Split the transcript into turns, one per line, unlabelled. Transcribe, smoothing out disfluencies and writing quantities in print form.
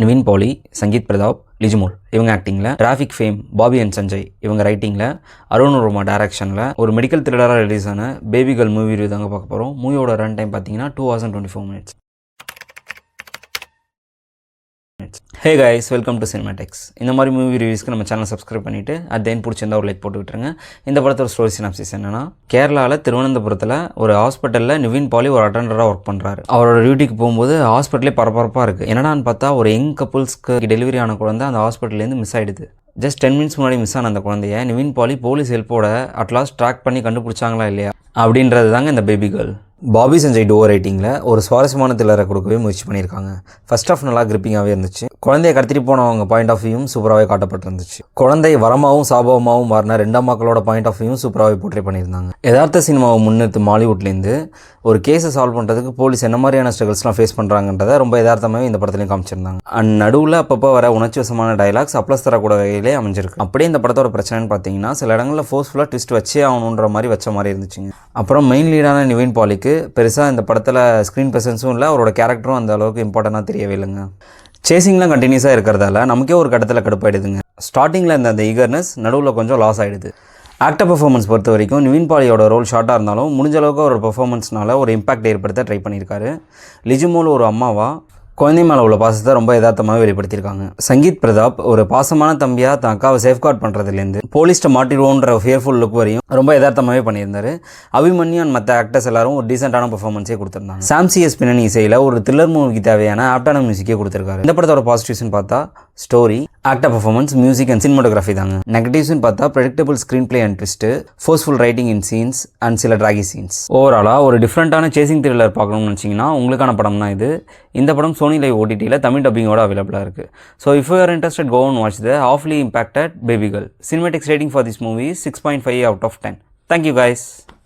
நிவின் பாலி, சங்கீத் பிரதாப், லிஜ்மோல் இவங்க ஆக்டிங்கில், traffic fame Bobby and Sanjay இவங்க ரைட்டிங்கில், அருண் ரோமா டைரக்ஷனில் ஒரு மெடிக்கல் த்ரில்லராக ரிலீஸ் ஆன பேபி கேர்ள் மூவி ரிவ்யூ தாங்க பார்க்க போகிறோம். மூவியோட ரன் டைம் பார்த்தீங்கன்னா 2 hours and 24 minutes. Hey guys, welcome to Cinemadex. இந்த மாதிரி மூவி ரிவ்யூஸ்க்கு நம்ம சேனல் சப்ஸ்கிரைப் பண்ணிவிட்டு பிடிச்சிருந்தா ஒரு லைக் போட்டு விட்டுருங்க. இந்த படத்தோட ஸ்டோரி சினாப்சிஸ் என்னன்னா, கேரளாவில் திருவனந்தபுரத்தில் ஒரு ஹாஸ்பிட்டலில் நிவின் பாலி ஒரு அட்டெண்டராக ஒர்க் பண்ணுறாரு. அவரோட டியூட்டிக்கு போகும்போது ஹாஸ்பிட்டலே பரபரப்பாக இருக்குது. என்னடான்னு பார்த்தா ஒரு யங் கப்புள்ஸ்க்கு டெலிவரி ஆன குழந்தை அந்த ஹாஸ்பிட்டல்லேருந்து மிஸ் ஆகிடுது. ஜஸ்ட் 10 minutes முன்னாடி மிஸ் ஆன அந்த குழந்தைய நிவின் பாலி போலீஸ் ஹெல்ப்போட அட்லாஸ்ட் ட்ராக் பண்ணி கண்டுபிடிச்சாங்களா இல்லையா அப்படின்றது தாங்க இந்த baby girl. Bobby Sanjay duo ரைட்டிங்கில் ஒரு சுவாரஸ்யமான த்ரில்லரை கொடுக்கவே முயற்சி பண்ணியிருக்காங்க. ஃபர்ஸ்ட் ஆஃப் நல்லா கிரிப்பிங்காகவே இருந்துச்சு. குழந்தைய கடத்திட்டு போனவங்க பாயிண்ட் ஆஃப் வியூவும் சூப்பராகவே காட்டப்பட்டிருந்துச்சு. குழந்தை வரமாகவும் சாபமாகவும் மாறின ரெண்டாம் மக்களோட பாயிண்ட் ஆஃப் வியூவும் சூப்பராகவே போர்ட்ரே பண்ணியிருந்தாங்க. யதார்த்த சினிமாவை முன்னிறுத்து மாலிவுட்லேருந்து ஒரு கேஸை சால்வ் பண்ணுறதுக்கு போலீஸ் என்ன மாதிரியான ஸ்ட்ரகிள்ஸ்லாம் ஃபேஸ் பண்ணுறாங்கன்றதை ரொம்ப யதார்த்தமாகவே இந்த படத்துலையும் காமிச்சிருந்தாங்க. அண்ட் நடுவில் அப்பப்போ வர உணர்ச்சி வசமான டைலாக்ஸ் அப்ளஸ் தரக்கூட வகையிலே அமைஞ்சிருக்கு. அப்படியே இந்த படத்தோட பிரச்சனைன்னு பார்த்தீங்கன்னா, சில இடங்களில் ஃபோர்ஸ்ஃபுல்லாக ட்விஸ்ட் வச்சே ஆகணுன்ற மாதிரி வச்ச மாதிரி இருந்துச்சுங்க. அப்புறம் மெயின் லீடான நிவின் பாலிக்கு பெருசாக இந்த படத்தில் ஸ்க்ரீன் ப்ரெசன்ஸும் இல்லை, அவரோட கேரக்டரும் அந்த அளவுக்கு இம்பார்ட்டண்ட்டாக தெரியவே இல்லைங்க. சேசிங்லாம் கண்டினியூஸாக இருக்கிறதால நமக்கே ஒரு கட்டத்தில் கடுப்பாயிடுதுங்க. ஸ்டார்டிங்கில் இருந்த அந்த ஈகர்னஸ் நடுவில் கொஞ்சம் லாஸ் ஆகிடுது. ஆக்டர் பெர்ஃபார்மன்ஸ் பொறுத்த வரைக்கும் நிவின் பாலியோட ரோல் ஷார்ட்டாக இருந்தாலும் முடிஞ்ச அளவுக்கு அவரோட பெர்ஃபார்மன்ஸ்னால ஒரு இம்பாக்ட் ஏற்படுத்த ட்ரை பண்ணியிருக்காரு. லிஜ்மோல் ஒரு அம்மாவா குழந்தை மேலே உள்ள பாசத்தை ரொம்ப யதார்த்தமாக வெளிப்படுத்தியிருக்காங்க. சங்கீத் பிரதாப் ஒரு பாசமான தம்பியாக தன் அக்காவை சேஃப்கார்ட் பண்ணுறதுலேருந்து போலீஸ்ட்டை மாட்டிடுவோன்ற ஃபியர்ஃபுல் லுக் வரையும் ரொம்ப யதார்த்தமாகவே பண்ணியிருந்தாரு. அபிமன்யு அண்ட் மற்ற ஆக்டர்ஸ் எல்லாரும் ஒரு டீசெண்டான பெர்ஃபார்மன்ஸே கொடுத்துருந்தாங்க. சாம்சிஎஸ் பின்னணி இசையில் ஒரு த்ரில்லர் மூவிக்கு தேவையான ஆப்டான மியூசிக்கே கொடுத்துருக்காரு. இந்த படத்தோட பாசிட்டிவ்ஸ்னு பார்த்தா story, actor performance, music and cinematography தாங்க. நெகட்டிவ்ஸ்னு பார்த்தா predictable screen play and twist, forceful writing in scenes and சில ட்ராகி சீன்ஸ். ஓவராலாக ஒரு டிஃப்ரெண்ட்டான சேசிங் த்ரில்லர் பார்க்கணும்னு நினச்சிங்கன்னா உங்களுக்கான படம் தான் இது. இந்த படம் சோனி லைவ் OTTயில் தமிழ் டப்பிங்கோட அவைலபிளாக இருக்குது. So if you are interested, go and watch the halfly impacted Baby Girl. Cinematics rating for this movie is 6.5 out of 10. Thank you guys.